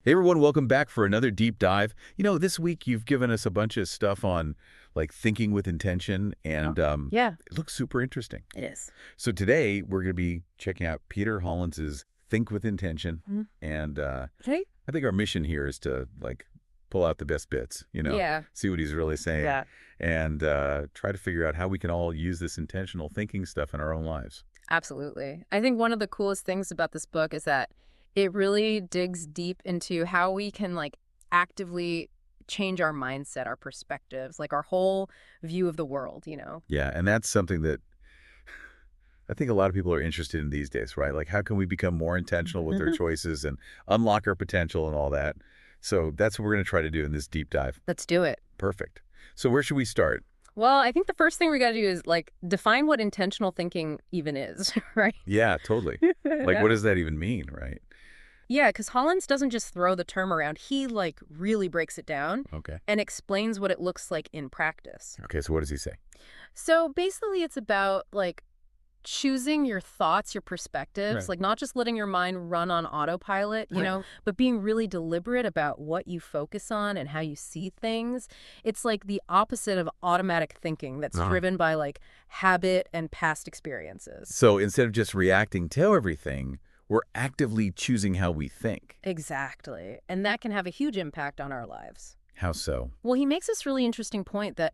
Hey everyone, welcome back for another deep dive. This week you've given us a bunch of stuff on like thinking with intention, Oh, and yeah, it looks super interesting. it is. So today we're going to be checking out Peter Hollins's Think with Intention, Mhm. and Okay. I think our mission here is to like pull out the best bits, Yeah. see what he's really saying, Yeah, and try to figure out how we can all use this intentional thinking stuff in our own lives. absolutely. I think one of the coolest things about this book is that it really digs deep into how we can actively change our mindset, our perspectives, like our whole view of the world. Yeah, and that's something that I think a lot of people are interested in these days, right? Like, how can we become more intentional with our choices and unlock our potential and all that? So that's what we're going to try to do in this deep dive. Let's do it. Perfect. So where should we start? Well, I think the first thing we got to do is define what intentional thinking even is, right? Yeah, totally. Like, what does that even mean, right? Yeah, because Hollins doesn't just throw the term around. He really breaks it down Okay. and explains what it looks like in practice. Okay, so what does he say? So basically, it's about choosing your thoughts, your perspectives, Right. not just letting your mind run on autopilot, Right. but being really deliberate about what you focus on and how you see things. It's like the opposite of automatic thinking that's Uh-huh. driven by habit and past experiences. So instead of just reacting to everything, we're actively choosing how we think. Exactly. And that can have a huge impact on our lives. How so? Well, he makes this really interesting point that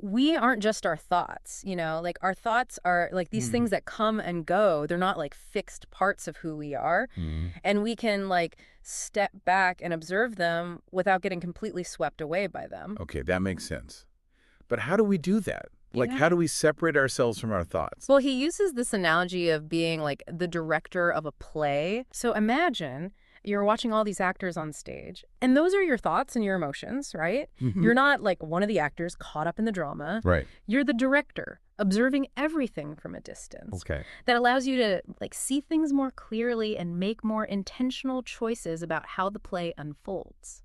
we aren't just our thoughts. Our thoughts are these Hmm. things that come and go. They're not fixed parts of who we are. Hmm. And we can step back and observe them without getting completely swept away by them. Okay, that makes sense. But how do we do that? Like, how Yeah. do we separate ourselves from our thoughts? Well, he uses this analogy of being the director of a play. So imagine you're watching all these actors on stage, and those are your thoughts and your emotions, right? Hmm. You're not one of the actors caught up in the drama. Right. You're the director, observing everything from a distance. Okay. That allows you to see things more clearly and make more intentional choices about how the play unfolds.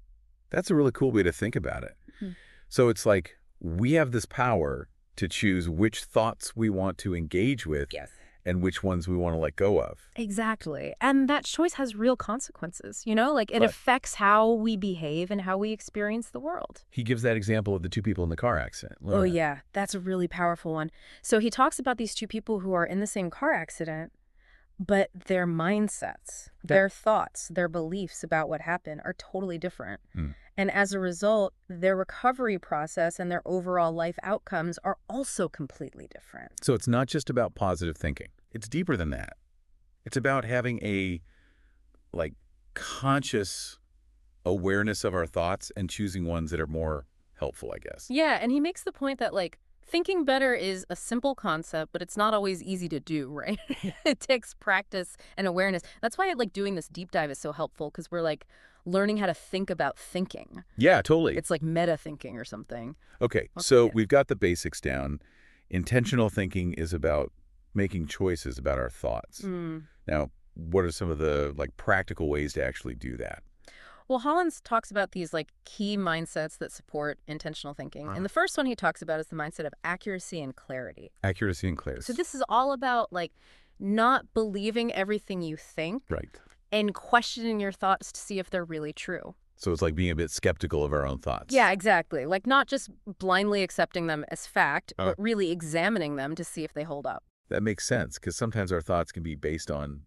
That's a really cool way to think about it. Hmm. So it's like we have this power to choose which thoughts we want to engage with Yes. and which ones we want to let go of. Exactly. And that choice has real consequences. It Right. affects how we behave and how we experience the world. He gives that example of the two people in the car accident. Oh, yeah. That's a really powerful one. So he talks about these two people who are in the same car accident, but their mindsets, their thoughts, their beliefs about what happened are totally different. Hmm. And as a result, their recovery process and their overall life outcomes are also completely different. So it's not just about positive thinking. It's deeper than that. It's about having a like conscious awareness of our thoughts and choosing ones that are more helpful, I guess. Yeah, and he makes the point that thinking better is a simple concept, but it's not always easy to do, right? It takes practice and awareness. That's why doing this deep dive is so helpful, because we're learning how to think about thinking. Yeah, totally. It's like meta thinking or something. Okay, so Yeah. we've got the basics down. Intentional thinking is about making choices about our thoughts. Mm. Now, what are some of the practical ways to actually do that? Well, Hollins talks about these key mindsets that support intentional thinking. And the first one he talks about is the mindset of accuracy and clarity. Accuracy and clarity. So this is all about not believing everything you think Right. and questioning your thoughts to see if they're really true. So it's like being a bit skeptical of our own thoughts. Yeah, exactly. Not just blindly accepting them as fact, Oh. but really examining them to see if they hold up. That makes sense, because sometimes our thoughts can be based on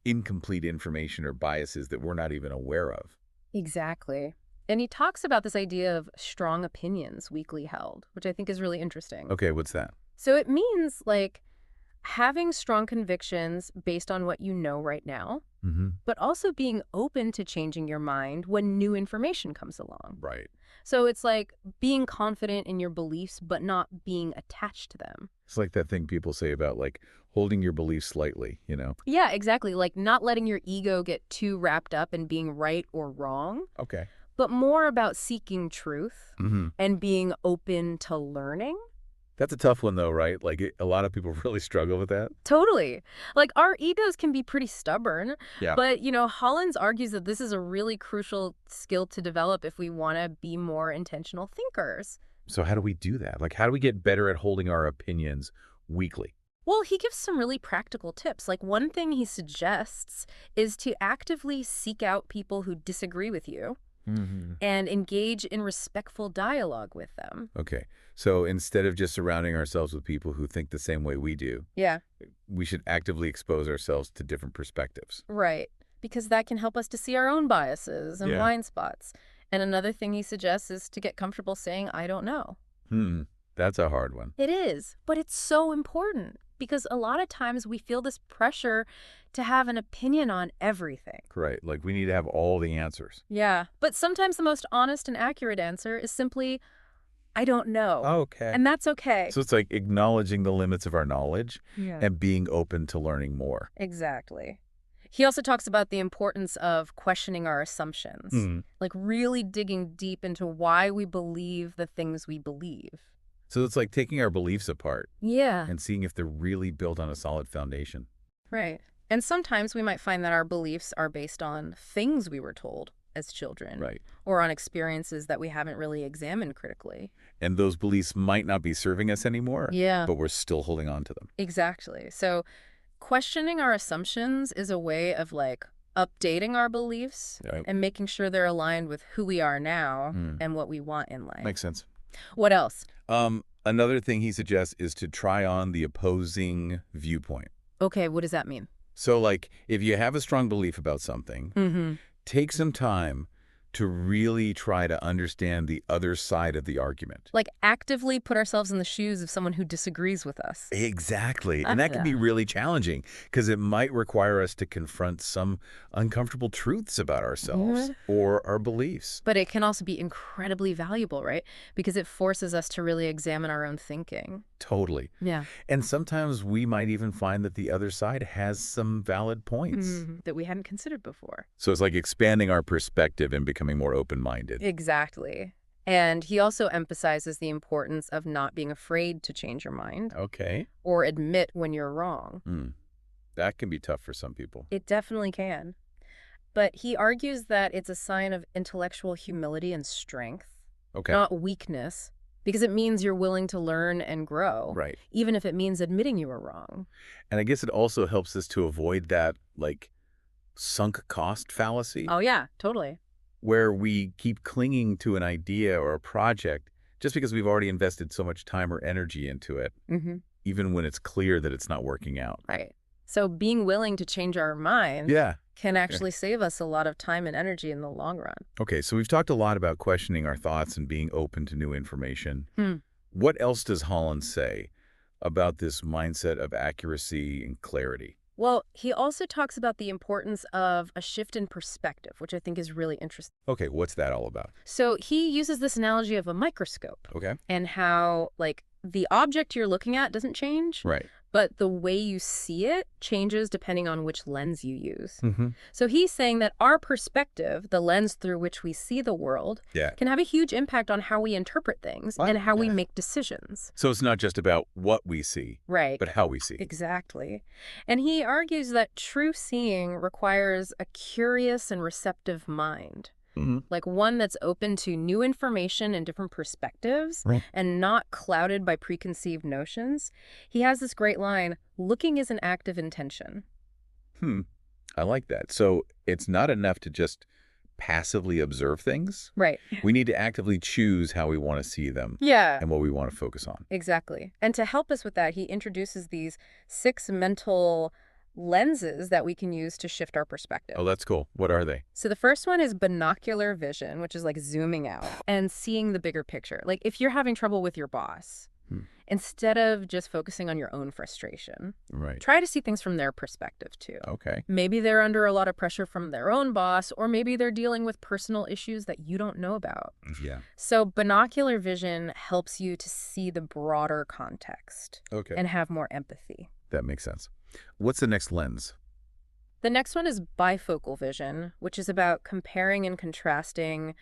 incomplete information or biases that we're not even aware of. Exactly. And he talks about this idea of strong opinions weakly held, which I think is really interesting. Okay, what's that? So it means having strong convictions based on what you know right now, Mm-hmm. but also being open to changing your mind when new information comes along. Right. So it's being confident in your beliefs, but not being attached to them. It's like that thing people say about holding your beliefs lightly. Yeah, exactly. Not letting your ego get too wrapped up in being right or wrong, Okay. but more about seeking truth Mm-hmm. and being open to learning. That's a tough one, though, right? A lot of people really struggle with that. Totally. Our egos can be pretty stubborn, Yeah. but, Hollins argues that this is a really crucial skill to develop if we want to be more intentional thinkers. So how do we do that? How do we get better at holding our opinions weakly? Well, he gives some really practical tips. Like one thing he suggests is to actively seek out people who disagree with you Hmm. and engage in respectful dialogue with them. Okay. So instead of just surrounding ourselves with people who think the same way we do, Yeah, we should actively expose ourselves to different perspectives. right. Because that can help us to see our own biases and Yeah. blind spots. And another thing he suggests is to get comfortable saying, I don't know. Hmm. That's a hard one. It is, but it's so important because a lot of times we feel this pressure to have an opinion on everything. Right. Like we need to have all the answers. Yeah, but sometimes the most honest and accurate answer is simply, I don't know. Okay. And that's okay. So it's like acknowledging the limits of our knowledge Yeah. and being open to learning more. Exactly. He also talks about the importance of questioning our assumptions, Hmm. like really digging deep into why we believe the things we believe. So it's like taking our beliefs apart Yeah. and seeing if they're really built on a solid foundation. Right. And sometimes we might find that our beliefs are based on things we were told as children. Right. Or on experiences that we haven't really examined critically. And those beliefs might not be serving us anymore, Yeah. but we're still holding on to them. Exactly. So questioning our assumptions is a way of like updating our beliefs Right. and making sure they're aligned with who we are now Hmm. and what we want in life. Makes sense. What else? Another thing he suggests is to try on the opposing viewpoint. Okay, what does that mean? So like if you have a strong belief about something, Mm-hmm. take some time to really try to understand the other side of the argument. Like actively put ourselves in the shoes of someone who disagrees with us. Exactly. And that can be really challenging because it might require us to confront some uncomfortable truths about ourselves or our beliefs. But it can also be incredibly valuable, right? Because it forces us to really examine our own thinking. Totally. Yeah. And sometimes we might even find that the other side has some valid points. That we hadn't considered before. So it's like expanding our perspective and becoming more open-minded. Exactly. And he also emphasizes the importance of not being afraid to change your mind Okay. or admit when you're wrong. That can be tough for some people. It definitely can. But he argues that it's a sign of intellectual humility and strength, Okay. not weakness, because it means you're willing to learn and grow, Right. even if it means admitting you were wrong. And I guess it also helps us to avoid that, like, sunk cost fallacy, Oh, yeah, totally. where we keep clinging to an idea or a project just because we've already invested so much time or energy into it, Mm-hmm. even when it's clear that it's not working out. Right. So being willing to change our mind Yeah. can actually save us a lot of time and energy in the long run. Okay, so we've talked a lot about questioning our thoughts and being open to new information. Hmm. What else does Holland say about this mindset of accuracy and clarity? Well, he also talks about the importance of a shift in perspective, which I think is really interesting. Okay, what's that all about? So he uses this analogy of a microscope Okay. and how, like, the object you're looking at doesn't change, Right. but the way you see it changes depending on which lens you use. Mm-hmm. So he's saying that our perspective, the lens through which we see the world, Yeah. can have a huge impact on how we interpret things What? and how we Yeah. make decisions. So it's not just about what we see, Right. but how we see. Exactly. And he argues that true seeing requires a curious and receptive mind, Mm-hmm. like one that's open to new information and different perspectives Right. and not clouded by preconceived notions. He has this great line, looking is an act of intention. I like that. So it's not enough to just passively observe things. Right. We need to actively choose how we want to see them Yeah. and what we want to focus on. Exactly. And to help us with that, he introduces these 6 mental lenses that we can use to shift our perspective. Oh, that's cool. What are they? So the first one is binocular vision, which is like zooming out and seeing the bigger picture. Like if you're having trouble with your boss, instead of just focusing on your own frustration, Right. try to see things from their perspective too. Okay. Maybe they're under a lot of pressure from their own boss, or maybe they're dealing with personal issues that you don't know about. Yeah. So binocular vision helps you to see the broader context Okay. and have more empathy. That makes sense. What's the next lens? The next one is bifocal vision, which is about comparing and contrasting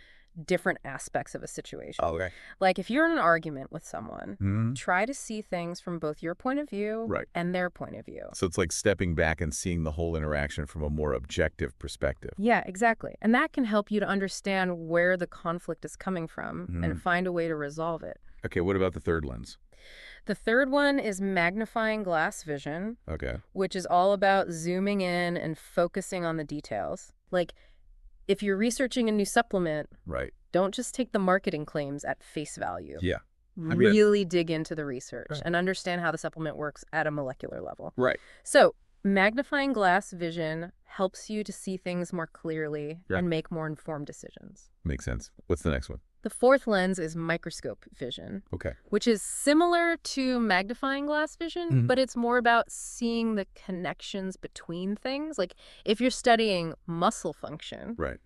different aspects of a situation. Okay. Like if you're in an argument with someone, Mm-hmm. try to see things from both your point of view Right. and their point of view. So it's like stepping back and seeing the whole interaction from a more objective perspective. Yeah, exactly. And that can help you to understand where the conflict is coming from Mhm. and find a way to resolve it. Okay, what about the third lens? The third one is magnifying glass vision, Okay. which is all about zooming in and focusing on the details. Like, if you're researching a new supplement, Right. don't just take the marketing claims at face value. Yeah. Really dig into the research Right. and understand how the supplement works at a molecular level. Right. So, magnifying glass vision helps you to see things more clearly Yeah. and make more informed decisions. Makes sense. What's the next one? The fourth lens is microscope vision, Okay. which is similar to magnifying glass vision, but it's more about seeing the connections between things. Like, if you're studying muscle function, Right.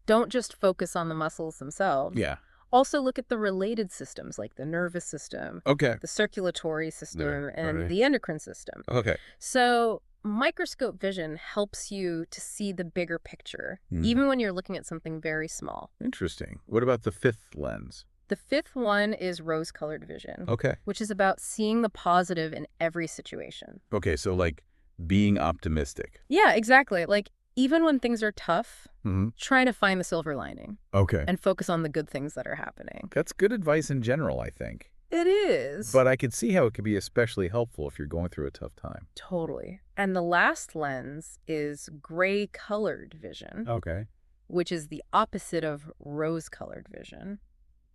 don't just focus on the muscles themselves. Yeah. Also look at the related systems, like the nervous system, Okay. the circulatory system, Right. and Right. the endocrine system. Okay. So microscope vision helps you to see the bigger picture, even when you're looking at something very small. Interesting. What about the fifth lens? The fifth one is rose-colored vision, Okay. which is about seeing the positive in every situation. Okay, so like being optimistic. Yeah, exactly. Like, even when things are tough, Mm-hmm. try to find the silver lining Okay. and focus on the good things that are happening. That's good advice in general, I think. It is. But I could see how it could be especially helpful if you're going through a tough time. Totally. And the last lens is gray-colored vision, Okay. which is the opposite of rose-colored vision.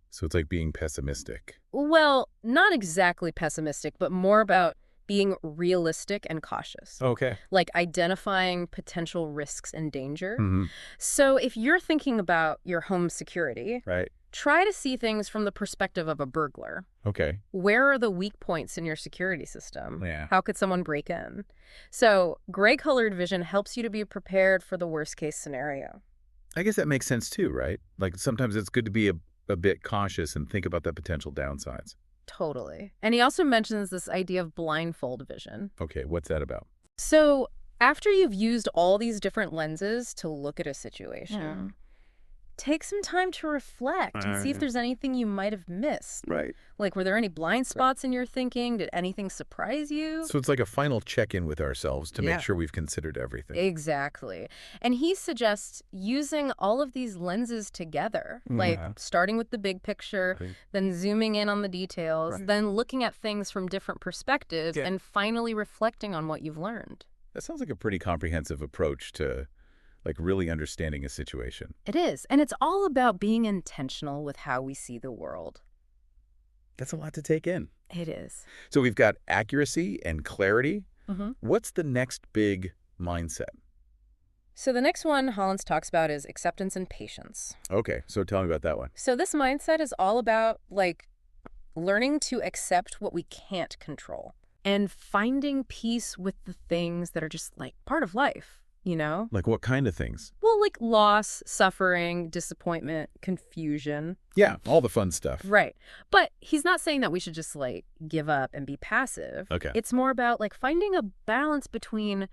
So it's like being pessimistic. Well, not exactly pessimistic, but more about being realistic and cautious, Okay. like identifying potential risks and danger. Mm-hmm. So if you're thinking about your home security, Right. try to see things from the perspective of a burglar. Okay. Where are the weak points in your security system? Yeah. How could someone break in? So gray-colored vision helps you to be prepared for the worst-case scenario. I guess that makes sense too, right? Like sometimes it's good to be a bit cautious and think about the potential downsides. Totally. And he also mentions this idea of blindfold vision. Okay, what's that about? So after you've used all these different lenses to look at a situation, take some time to reflect and see if there's anything you might have missed. Right. Like, were there any blind spots in your thinking? Did anything surprise you? So it's like a final check-in with ourselves to Yeah. make sure we've considered everything. Exactly. And he suggests using all of these lenses together, like starting with the big picture, Right. then zooming in on the details, Right. then looking at things from different perspectives, Yeah. and finally reflecting on what you've learned. That sounds like a pretty comprehensive approach to like really understanding a situation. It is. And it's all about being intentional with how we see the world. That's a lot to take in. It is. So we've got accuracy and clarity. Mm-hmm. What's the next big mindset? So the next one Hollins talks about is acceptance and patience. Okay, so tell me about that one. So this mindset is all about, like, learning to accept what we can't control and finding peace with the things that are just, like, part of life, you know? Like what kind of things? Well, like loss, suffering, disappointment, confusion. Yeah, all the fun stuff. Right. But he's not saying that we should just, like, give up and be passive. Okay. It's more about, like, finding a balance between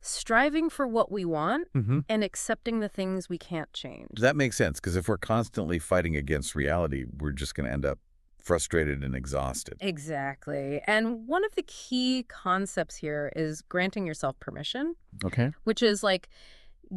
striving for what we want Mm-hmm. and accepting the things we can't change. That makes sense, because if we're constantly fighting against reality, we're just going to end up frustrated and exhausted. Exactly. And one of the key concepts here is granting yourself permission, Okay. which is like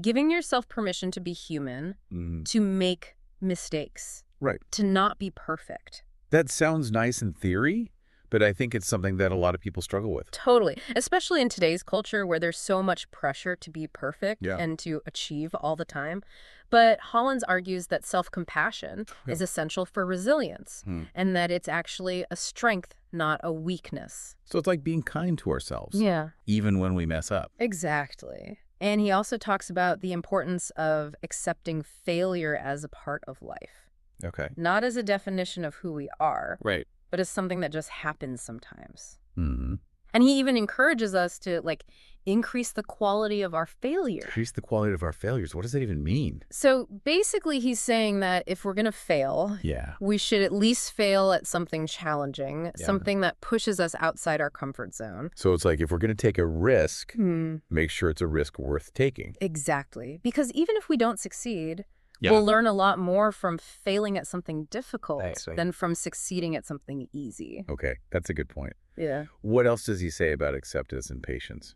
giving yourself permission to be human, Mm, to make mistakes, right. to not be perfect. That sounds nice in theory, but I think it's something that a lot of people struggle with. Totally. Especially in today's culture where there's so much pressure to be perfect Yeah. and to achieve all the time. But Hollins argues that self-compassion is essential for resilience and that it's actually a strength, not a weakness. So it's like being kind to ourselves, Yeah. even when we mess up. Exactly. And he also talks about the importance of accepting failure as a part of life, Okay. not as a definition of who we are, Right. but as something that just happens sometimes. Mm-hmm. And he even encourages us to, like, increase the quality of our failure. Increase the quality of our failures. What does that even mean? So basically he's saying that if we're going to fail, Yeah. we should at least fail at something challenging, Yeah. something that pushes us outside our comfort zone. So it's like if we're going to take a risk, make sure it's a risk worth taking. Exactly. Because even if we don't succeed, Yeah. we'll learn a lot more from failing at something difficult Right. than from succeeding at something easy. Okay, that's a good point. Yeah. What else does he say about acceptance and patience?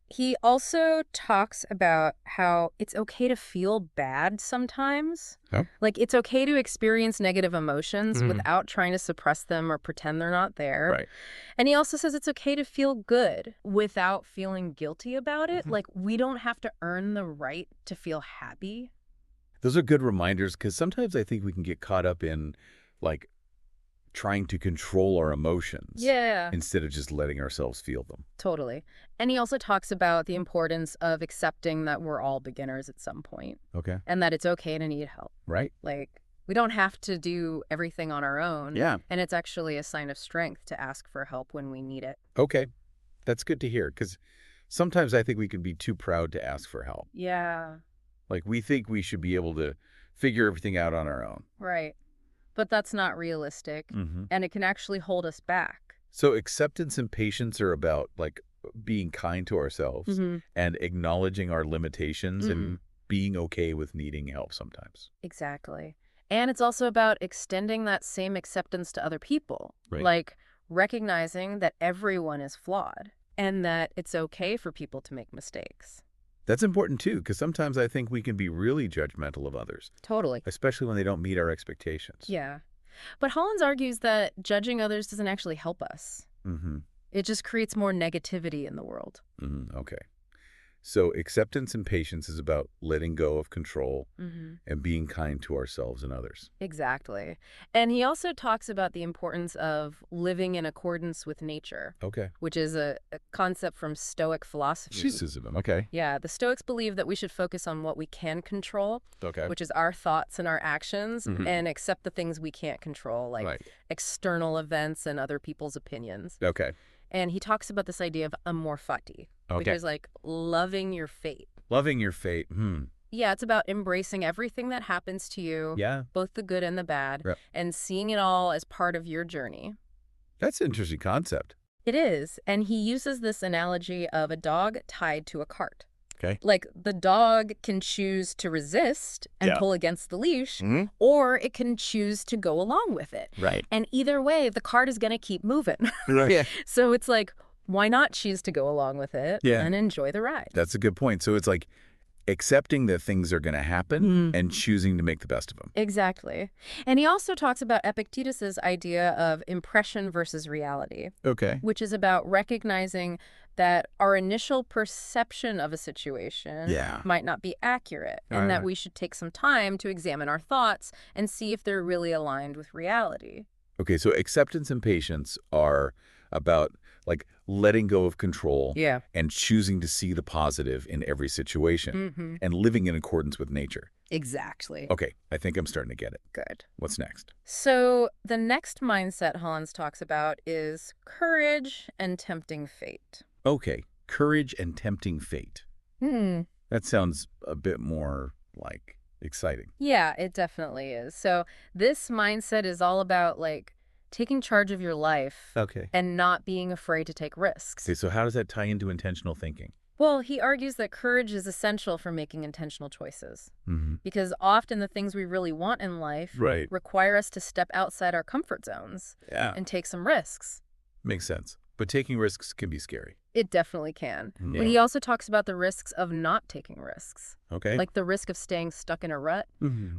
He also talks about how it's okay to feel bad sometimes. Oh. Like, it's okay to experience negative emotions Mhm. without trying to suppress them or pretend they're not there. Right. And he also says it's okay to feel good without feeling guilty about it. Mhm. Like, we don't have to earn the right to feel happy. Those are good reminders because sometimes I think we can get caught up in, like, trying to control our emotions Yeah. instead of just letting ourselves feel them. Totally. And he also talks about the importance of accepting that we're all beginners at some point Okay. and that it's okay to need help. Right? Like, we don't have to do everything on our own. Yeah. And it's actually a sign of strength to ask for help when we need it. Okay. That's good to hear because sometimes I think we can be too proud to ask for help. Yeah, Like, we think we should be able to figure everything out on our own. right. But that's not realistic. Mm-hmm. And it can actually hold us back. So acceptance and patience are about, like, being kind to ourselves and acknowledging our limitations and being okay with needing help sometimes. Exactly. And it's also about extending that same acceptance to other people. Right. Like recognizing that everyone is flawed and that it's okay for people to make mistakes. That's important, too, because sometimes I think we can be really judgmental of others, Totally. especially when they don't meet our expectations. Yeah. But Hollins argues that judging others doesn't actually help us. Mm-hmm. It just creates more negativity in the world. Mm-hmm. Okay. So acceptance and patience is about letting go of control and being kind to ourselves and others. Exactly. And he also talks about the importance of living in accordance with nature, Okay. which is a concept from Stoic philosophy. Stoicism. Okay. Yeah, the Stoics believe that we should focus on what we can control, Okay. which is our thoughts and our actions, and accept the things we can't control, like Right. external events and other people's opinions. Okay. And he talks about this idea of amor fati, which Okay. is like loving your fate. Loving your fate. Yeah, it's about embracing everything that happens to you, Yeah. both the good and the bad, Yep. and seeing it all as part of your journey. That's an interesting concept. It is, and he uses this analogy of a dog tied to a cart. Okay. Like, the dog can choose to resist and Yeah. pull against the leash, Mhm. or it can choose to go along with it. Right. And either way, the cart is going to keep moving. Right. Yeah. So it's like, why not choose to go along with it Yeah. and enjoy the ride? That's a good point. So it's like accepting that things are going to happen and choosing to make the best of them. Exactly. And he also talks about Epictetus's idea of impression versus reality, Okay. which is about recognizing that our initial perception of a situation Yeah. might not be accurate, and that we should take some time to examine our thoughts and see if they're really aligned with reality. Okay, so acceptance and patience are about, like, letting go of control Yeah. and choosing to see the positive in every situation and living in accordance with nature. Exactly. Okay, I think I'm starting to get it. Good. What's next? So the next mindset Hans talks about is courage and tempting fate. Okay, courage and tempting fate. That sounds a bit more, like, exciting. Yeah, it definitely is. So this mindset is all about, like, taking charge of your life Okay. and not being afraid to take risks. Okay, so how does that tie into intentional thinking? Well, he argues that courage is essential for making intentional choices Mm-hmm. because often the things we really want in life Right. require us to step outside our comfort zones Yeah. and take some risks. Makes sense. But taking risks can be scary. It definitely can. Yeah. But he also talks about the risks of not taking risks, Okay. like the risk of staying stuck in a rut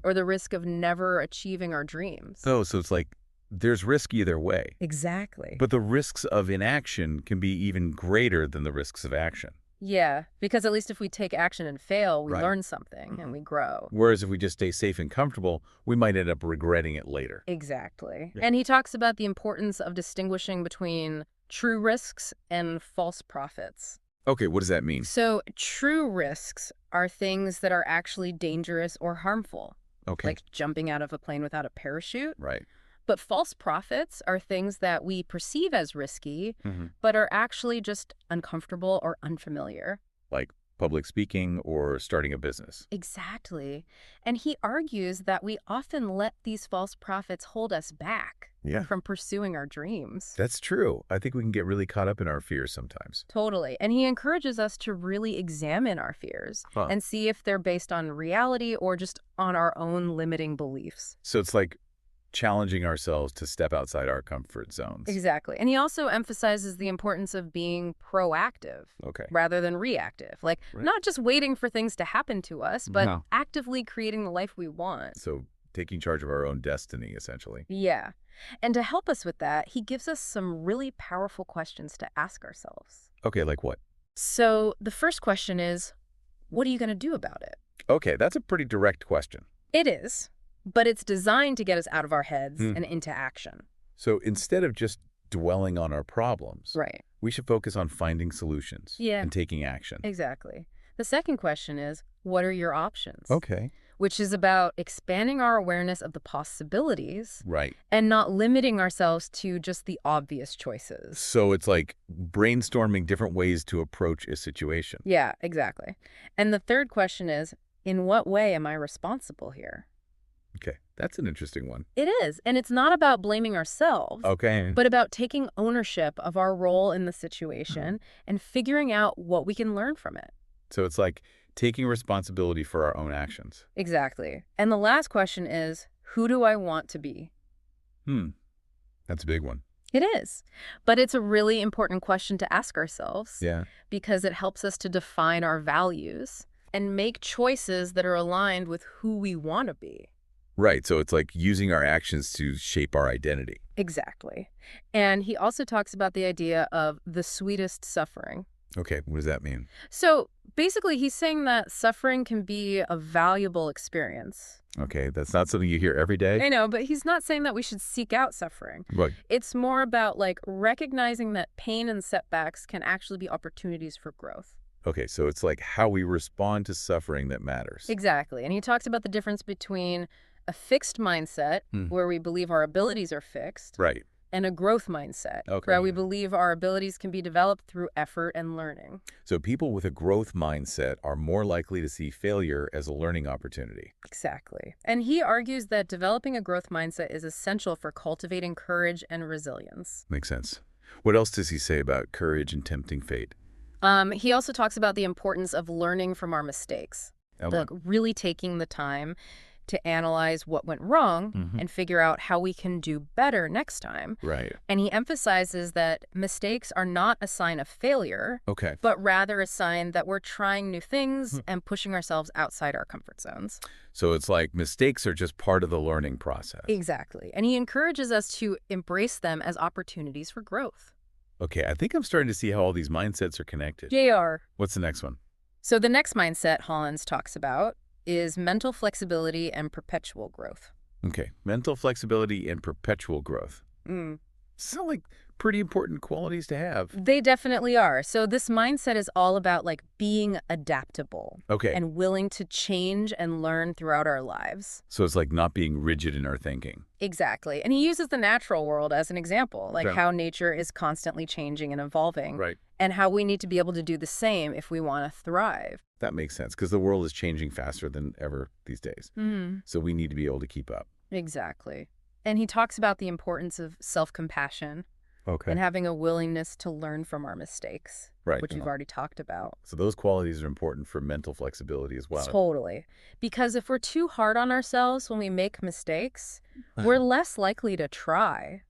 or the risk of never achieving our dreams. Oh, so it's like there's risk either way. Exactly. But the risks of inaction can be even greater than the risks of action. Yeah, because at least if we take action and fail, we Right. learn something and we grow. Whereas if we just stay safe and comfortable, we might end up regretting it later. Exactly. Yeah. And he talks about the importance of distinguishing between true risks and false profits. Okay, what does that mean? So true risks are things that are actually dangerous or harmful, Okay. like jumping out of a plane without a parachute. Right. But false profits are things that we perceive as risky, Mhm. but are actually just uncomfortable or unfamiliar. Like public speaking or starting a business. Exactly. And he argues that we often let these false profits hold us back Yeah. from pursuing our dreams. That's true. I think we can get really caught up in our fears sometimes. Totally. And he encourages us to really examine our fears Huh. and see if they're based on reality or just on our own limiting beliefs. So it's like challenging ourselves to step outside our comfort zones. Exactly. And he also emphasizes the importance of being proactive Okay. rather than reactive. Like, Right. not just waiting for things to happen to us, but No. actively creating the life we want. So taking charge of our own destiny, essentially. Yeah. And to help us with that, he gives us some really powerful questions to ask ourselves. Okay, like what? So the first question is, what are you going to do about it? Okay, that's a pretty direct question. It is, but it's designed to get us out of our heads Hmm. and into action. So instead of just dwelling on our problems, Right. we should focus on finding solutions Yeah. and taking action. Exactly. The second question is, what are your options? Okay. Which is about expanding our awareness of the possibilities Right. and not limiting ourselves to just the obvious choices. So it's like brainstorming different ways to approach a situation. Yeah, exactly. And the third question is, in what way am I responsible here? Okay, that's an interesting one. It is. And it's not about blaming ourselves, Okay. but about taking ownership of our role in the situation and figuring out what we can learn from it. So it's like taking responsibility for our own actions. Exactly. And the last question is, who do I want to be? That's a big one. It is. But it's a really important question to ask ourselves Yeah. because it helps us to define our values and make choices that are aligned with who we want to be. Right. So it's like using our actions to shape our identity. Exactly. And he also talks about the idea of the sweetest suffering. Okay. What does that mean? So basically, he's saying that suffering can be a valuable experience. Okay. That's not something you hear every day. I know, but he's not saying that we should seek out suffering. Right. It's more about like recognizing that pain and setbacks can actually be opportunities for growth. Okay. So it's like how we respond to suffering that matters. Exactly. And he talks about the difference between a fixed mindset, where we believe our abilities are fixed, Right. and a growth mindset, Okay. where we believe our abilities can be developed through effort and learning. So people with a growth mindset are more likely to see failure as a learning opportunity. Exactly. And he argues that developing a growth mindset is essential for cultivating courage and resilience. Makes sense. What else does he say about courage and tempting fate? He also talks about the importance of learning from our mistakes, like really taking the time to analyze what went wrong and figure out how we can do better next time. Right. And he emphasizes that mistakes are not a sign of failure, Okay. but rather a sign that we're trying new things and pushing ourselves outside our comfort zones. So it's like mistakes are just part of the learning process. Exactly. And he encourages us to embrace them as opportunities for growth. Okay, I think I'm starting to see how all these mindsets are connected. JR. What's the next one? So the next mindset Hollins talks about is mental flexibility and perpetual growth. Okay, mental flexibility and perpetual growth. Sound like pretty important qualities to have. They definitely are. So this mindset is all about like being adaptable Okay, and willing to change and learn throughout our lives. so it's like not being rigid in our thinking. Exactly. And he uses the natural world as an example, like Yeah. how nature is constantly changing and evolving, Right. and how we need to be able to do the same if we want to thrive. That makes sense because the world is changing faster than ever these days. So we need to be able to keep up. Exactly. And he talks about the importance of self-compassion Okay. and having a willingness to learn from our mistakes, Right. which we've already talked about. So those qualities are important for mental flexibility as well. Totally. Because if we're too hard on ourselves when we make mistakes, we're less likely to try.